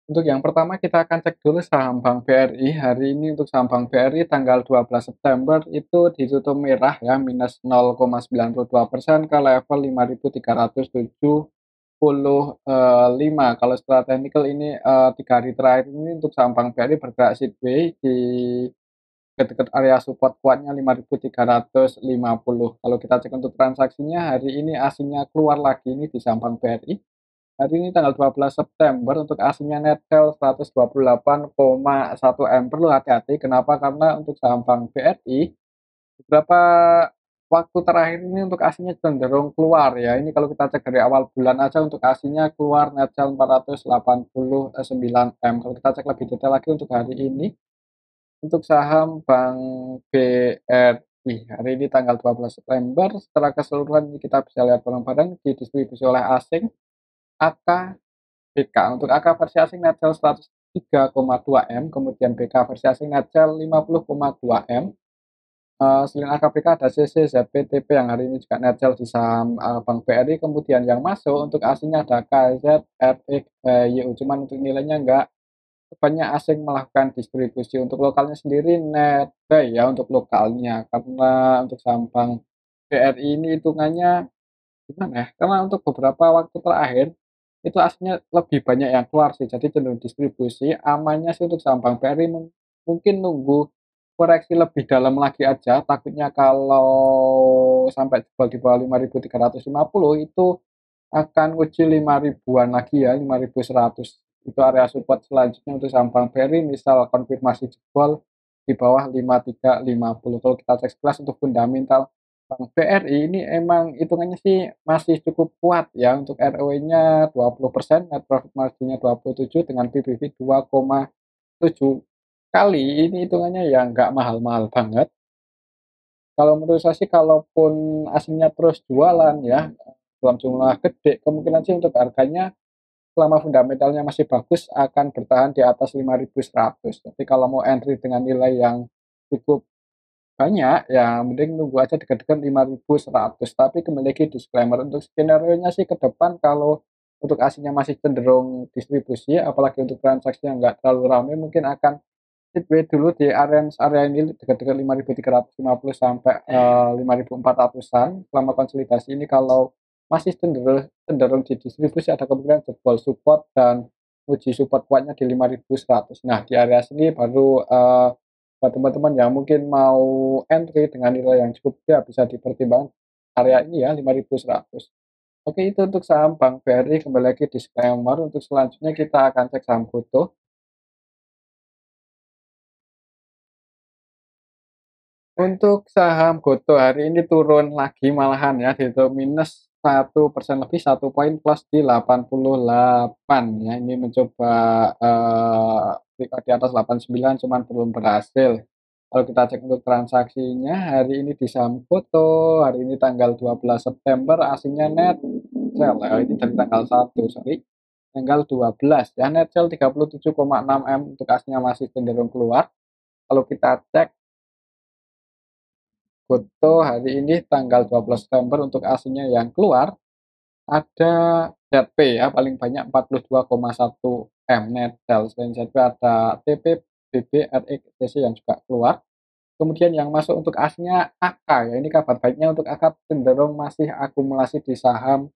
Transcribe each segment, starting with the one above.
Untuk yang pertama kita akan cek dulu saham Bank BRI. Hari ini untuk saham Bank BRI tanggal 12 September itu ditutup merah ya, minus 0,92% ke level 5.375. Kalau secara teknikal ini 3 hari terakhir ini untuk saham Bank BRI bergerak sideways di dekat area support kuatnya 5.350. Kalau kita cek untuk transaksinya hari ini aslinya keluar lagi ini di saham Bank BRI. Hari ini tanggal 12 September untuk aslinya net sell 128,1 M. Perlu hati-hati, kenapa? Karena untuk saham Bank BRI beberapa waktu terakhir ini untuk aslinya cenderung keluar ya. Ini kalau kita cek dari awal bulan aja untuk aslinya keluar net sell 489 M. Kalau kita cek lebih detail lagi untuk hari ini, untuk saham Bank BRI hari ini tanggal 12 September secara keseluruhan ini kita bisa lihat bareng-bareng didistribusi oleh asing. AK BK untuk AK versi asing net sell 103,2 M, kemudian BK versi asing net sell 50,2 M. Selain AK BK ada CC, ZPTP yang hari ini juga net sell di saham Bank BRI. Kemudian yang masuk untuk asingnya ada KZ, RX, YU. Cuman untuk nilainya enggak banyak asing melakukan distribusi. Untuk lokalnya sendiri net buy ya untuk lokalnya, karena untuk saham Bank BRI ini hitungannya gimana ya, karena untuk beberapa waktu terakhir itu aslinya lebih banyak yang keluar sih, jadi cenderung distribusi. Amannya sih untuk saham Bank BRI mungkin nunggu koreksi lebih dalam lagi aja, takutnya kalau sampai jebol di bawah 5.350 itu akan uji 5.000-an lagi ya, 5.100. Itu area support selanjutnya untuk saham Bank BRI, misal konfirmasi jebol di bawah 5.350. Kalau kita cek sekilas untuk fundamental Bank BRI ini emang hitungannya sih masih cukup kuat ya, untuk ROE-nya 20%, net profit margin-nya 27 dengan PBV 2,7 kali. Ini hitungannya ya nggak mahal-mahal banget. Kalau menurut saya sih kalaupun aslinya terus jualan ya dalam jumlah gede, kemungkinan sih untuk harganya selama fundamentalnya masih bagus akan bertahan di atas 5.100. Tapi kalau mau entry dengan nilai yang cukup banyak, ya mending nunggu aja dekat-dekat 5.100. Tapi kembali lagi disclaimer, untuk skenario-nya sih ke depan kalau untuk aslinya masih cenderung distribusi, apalagi untuk transaksi yang nggak terlalu ramai, mungkin akan sideways dulu di area ini dekat-dekat 5.350 sampai 5.400-an. Selama konsolidasi ini kalau masih cenderung cenderung didistribusi, ada kemungkinan jebol support dan uji support kuatnya di 5.100. Nah, di area sini baru buat teman-teman yang mungkin mau entry dengan nilai yang cukup ya bisa dipertimbangkan area ini ya 5.100. Oke, itu untuk saham Bank BRI. Kembali lagi disclaimer, untuk selanjutnya kita akan cek saham Gotoh. Untuk saham Gotoh hari ini turun lagi malahan ya, ditutup minus 1% lebih, 1 poin plus di 88 ya. Ini mencoba di atas 89 cuman belum berhasil. Kalau kita cek untuk transaksinya hari ini di saham Gotoh, hari ini tanggal 12 September aslinya net sell ya, ini dari tanggal 1 sorry. Tanggal 12 ya, net sell 37,6 M, untuk aslinya masih cenderung keluar. Kalau kita cek Gotoh hari ini tanggal 12 September untuk aslinya yang keluar ada ZP ya, paling banyak 42,1 M net sell. Selain ZP ada TP, BB, RX, TC yang juga keluar. Kemudian yang masuk untuk aslinya AK ya, ini kabar baiknya untuk AK cenderung masih akumulasi di saham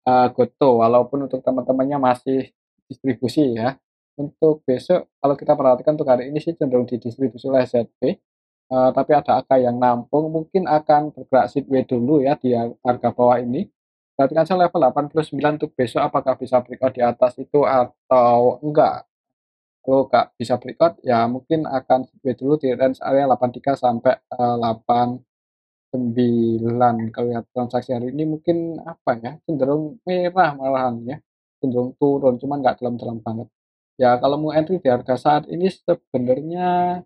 Gotoh, walaupun untuk teman-temannya masih distribusi ya. Untuk besok kalau kita perhatikan untuk hari ini sih cenderung didistribusi oleh ZP. Tapi ada AK yang nampung, mungkin akan bergerak sideways dulu ya di harga bawah ini. Perhatikan saja level 89 untuk besok apakah bisa breakout di atas itu atau enggak. Kalau nggak bisa breakout ya mungkin akan sideways dulu di range area 83 sampai 89. Kalau lihat transaksi hari ini mungkin apa ya, cenderung merah malahan ya, cenderung turun cuman nggak dalam-dalam banget. Ya kalau mau entry di harga saat ini sebenarnya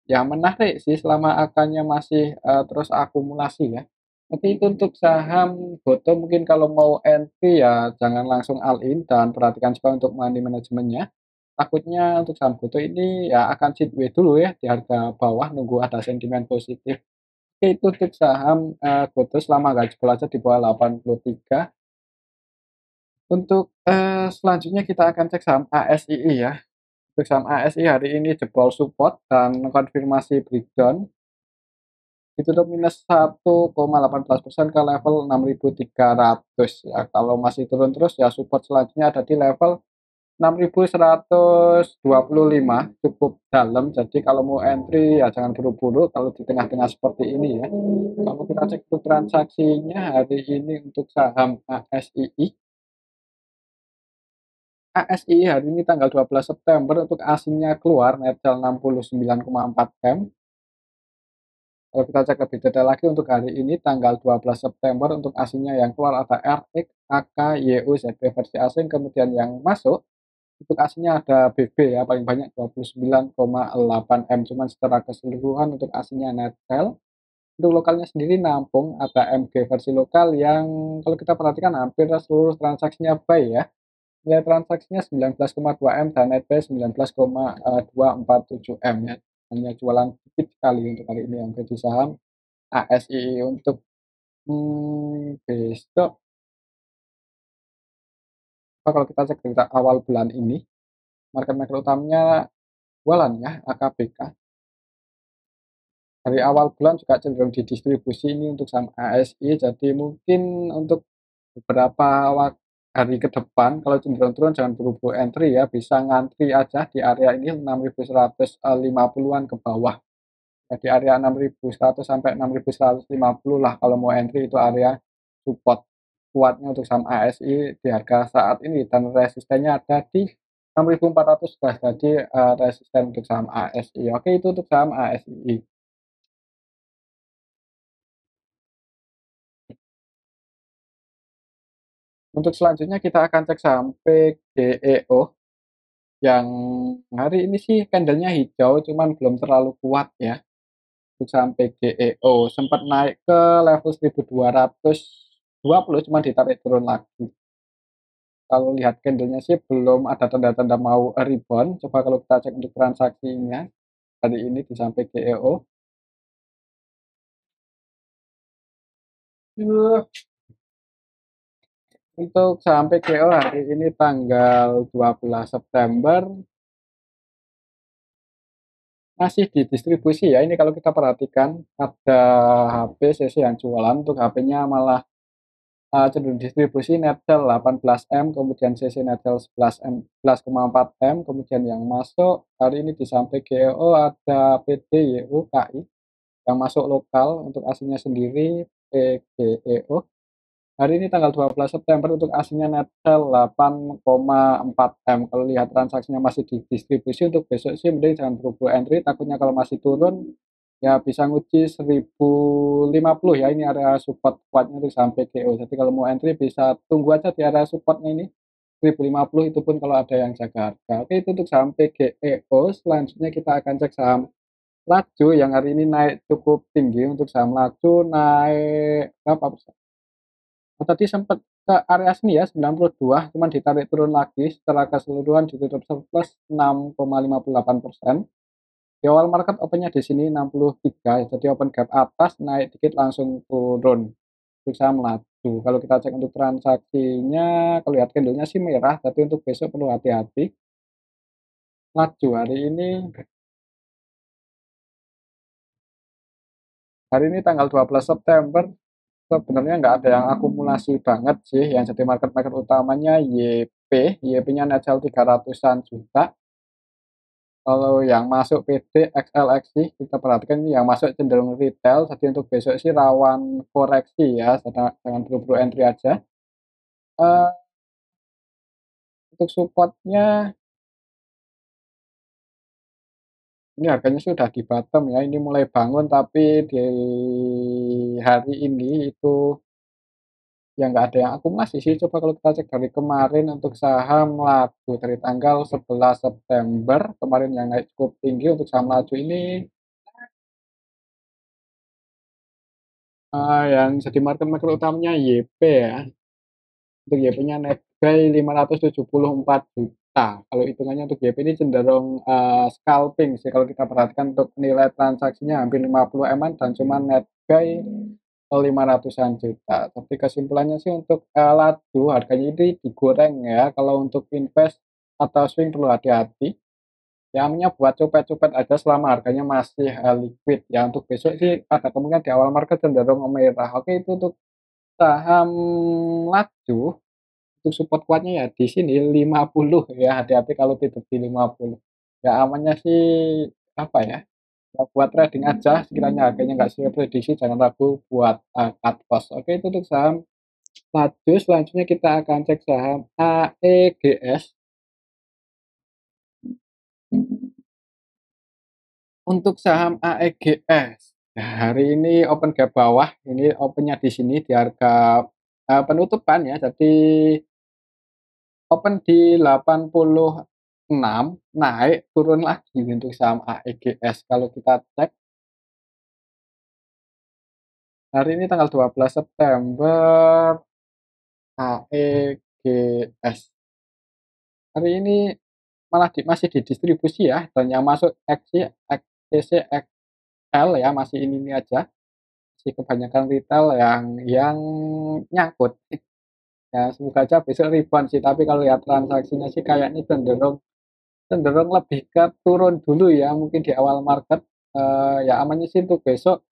ya menarik sih selama akannya masih, terus akumulasi ya. Tapi itu untuk saham Gotoh mungkin kalau mau entry ya jangan langsung all in dan perhatikan juga untuk money manajemennya. Takutnya untuk saham Gotoh ini ya akan sideways dulu ya di harga bawah nunggu ada sentimen positif. Oke, itu untuk saham, Gotoh selama nggak jebol aja di bawah 83. Untuk, selanjutnya kita akan cek saham ASII ya. Untuk saham ASI hari ini jebol support dan konfirmasi breakdown, ditutup minus 1,18% ke level 6.300 ya. Kalau masih turun terus ya support selanjutnya ada di level 6.125, cukup dalam. Jadi kalau mau entry ya jangan buru-buru kalau di tengah-tengah seperti ini ya. Kalau kita cek untuk transaksinya hari ini untuk saham ASII. ASI hari ini tanggal 12 September untuk asingnya keluar net sell 69,4 M. Kalau kita cek lebih detail lagi untuk hari ini tanggal 12 September untuk asingnya yang keluar ada RX, AK, YU, ZB versi asing, kemudian yang masuk untuk asingnya ada BB ya paling banyak 29,8 M, cuman secara keseluruhan untuk asingnya net sell. Untuk lokalnya sendiri nampung ada MG versi lokal yang kalau kita perhatikan hampir seluruh transaksinya buy ya. Nilai transaksinya 19,2 M dan net buy 19,247 M ya. Hanya jualan sedikit sekali untuk hari ini yang jadi saham ASI. Untuk besok kalau kita cek dari awal bulan ini market-market utamanya jualan ya AKBK. Dari awal bulan juga cenderung didistribusi ini untuk saham ASI, jadi mungkin untuk beberapa hari ke depan kalau cenderung turun jangan buru-buru entry ya, bisa ngantri aja di area ini 6.150-an ke bawah. Jadi area 6.100 sampai 6.150 lah kalau mau entry, itu area support kuatnya untuk saham ASI di harga saat ini, dan resistennya ada di 6.400 sudah jadi resisten untuk saham ASI. Oke, itu untuk saham ASI. Untuk selanjutnya kita akan cek saham PGEO yang hari ini sih candlenya hijau cuman belum terlalu kuat ya. Untuk saham PGEO sempat naik ke level 1220 cuman ditarik turun lagi. Kalau lihat candlenya sih belum ada tanda-tanda mau rebound. Coba kalau kita cek untuk transaksinya hari ini di saham PGEO. Untuk saham PGEO hari ini tanggal 12 September masih didistribusi ya. Ini kalau kita perhatikan ada HP CC yang jualan, untuk HP-nya malah cenderung distribusi net sell 18 M, kemudian CC net sell 11 M, 11,4 M, kemudian yang masuk hari ini di samping GEO ada PT YU KI yang masuk lokal. Untuk aslinya sendiri PGEO hari ini tanggal 12 September untuk aslinya net sell 8,4 M. Kalau lihat transaksinya masih didistribusi, untuk besok sih mending jangan buru-buru entry, takutnya kalau masih turun ya bisa nguji 1050 ya, ini area support kuatnya untuk sampai PGO. Jadi kalau mau entry bisa tunggu aja di area supportnya ini 1050, itu pun kalau ada yang jaga harga. Oke, itu untuk saham PGEO. Selanjutnya kita akan cek saham Laju yang hari ini naik cukup tinggi. Untuk saham Laju naik berapa persen? Oh, tadi sempat ke area sini ya 92, cuman ditarik turun lagi. Secara keseluruhan ditutup surplus 6,58%. Di awal market opennya di sini 63, jadi open gap atas, naik dikit langsung turun. Bisa melaju. Kalau kita cek untuk transaksinya, kalau lihat candlenya sih merah, tapi untuk besok perlu hati-hati. Laju hari ini tanggal 12 September sebenarnya nggak ada yang akumulasi banget sih. Yang jadi market-market utamanya YP-nya net sell 300-an juta. Kalau yang masuk PD, XLXI, kita perhatikan ini yang masuk cenderung retail, jadi untuk besok sih rawan koreksi ya, jangan buru-buru entry aja. Eh, untuk supportnya, ini harganya sudah di bottom ya, ini mulai bangun tapi di hari ini itu ya nggak ada yang akumulasi sih. Coba kalau kita cek dari kemarin untuk saham Laju dari tanggal 11 September kemarin yang naik cukup tinggi untuk saham Laju ini, yang jadi market-market utamanya YP ya. Untuk YP-nya net buy 574 juta. Kalau hitungannya untuk YP ini cenderung scalping sih kalau kita perhatikan. Untuk nilai transaksinya hampir 50 M dan cuma net buy 500-an juta. Tapi kesimpulannya sih untuk, laju harganya ini digoreng ya, kalau untuk invest atau swing perlu hati-hati. Ya namanya buat copet-copet aja selama harganya masih, liquid ya. Untuk besok sih pada kemungkinan di awal market cenderung merah. Oke, itu untuk saham laju, untuk support kuatnya ya di sini 50 ya, hati-hati kalau tidak di 50. Ya amannya sih apa ya, ya buat trading aja sekiranya harganya nggak sesuai prediksi jangan ragu buat, cut loss. Oke, itu untuk saham laju. Selanjutnya kita akan cek saham AEGS. Untuk saham AEGS, nah hari ini open gap bawah, ini opennya di sini di harga, penutupan ya, jadi open di 86, naik turun lagi untuk saham AEGS. Kalau kita cek hari ini tanggal 12 September, AEGS hari ini malah masih didistribusi ya, dan yang masuk XCCXL ya, masih ini aja, masih kebanyakan retail yang nyangkut. Ya semoga aja besok rebound sih, tapi kalau lihat transaksinya sih kayaknya cenderung cenderung lebih ke turun dulu ya, mungkin di awal market, ya amannya sih untuk besok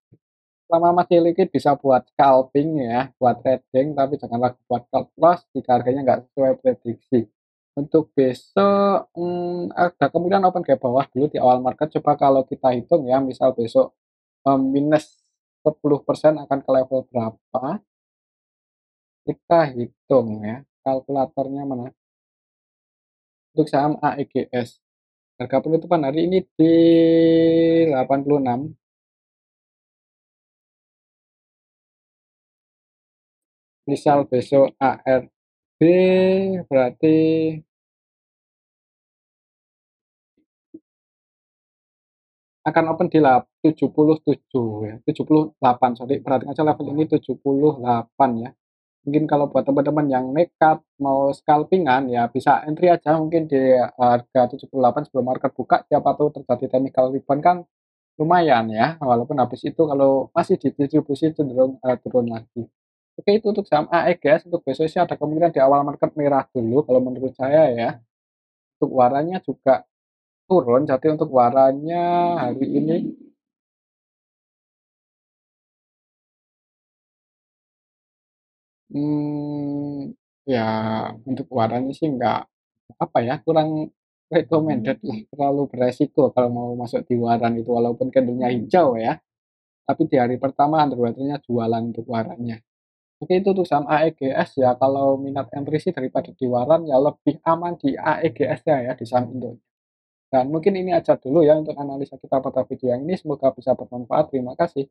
selama masih liquid bisa buat scalping ya, buat trading, tapi jangan ragu buat cut loss jika harganya nggak sesuai prediksi. Untuk besok, ada kemungkinan open gap bawah dulu di awal market, coba kalau kita hitung ya, misal besok, minus 10% akan ke level berapa, kita hitung ya, kalkulatornya mana, untuk saham AEGS. Harga penutupan hari ini di 86, misal besok ARB berarti akan open di 77 ya, 78 sorry, perhatikan aja level ini 78 ya. Mungkin kalau buat teman-teman yang nekat mau scalpingan ya bisa entry aja mungkin di harga 78 sebelum market buka, siapa tahu terjadi technical rebound kan lumayan ya, walaupun habis itu kalau masih di distribusi cenderung, turun lagi. Oke, itu untuk saham AEGS. Untuk besok sih ada kemungkinan di awal market merah dulu kalau menurut saya ya. Untuk waranya juga turun, jadi untuk waranya hari ini, ya untuk waranya sih nggak, apa ya, kurang recommended lah, terlalu beresiko kalau mau masuk di waran itu, walaupun candlenya hijau ya, tapi di hari pertama underwater-nya jualan untuk warannya. Oke, itu untuk saham AEGS ya, kalau minat entry sih daripada di waran ya lebih aman di AEGS-nya ya, di saham Indo. Dan mungkin ini aja dulu ya untuk analisa kita pada video yang ini, semoga bisa bermanfaat. Terima kasih.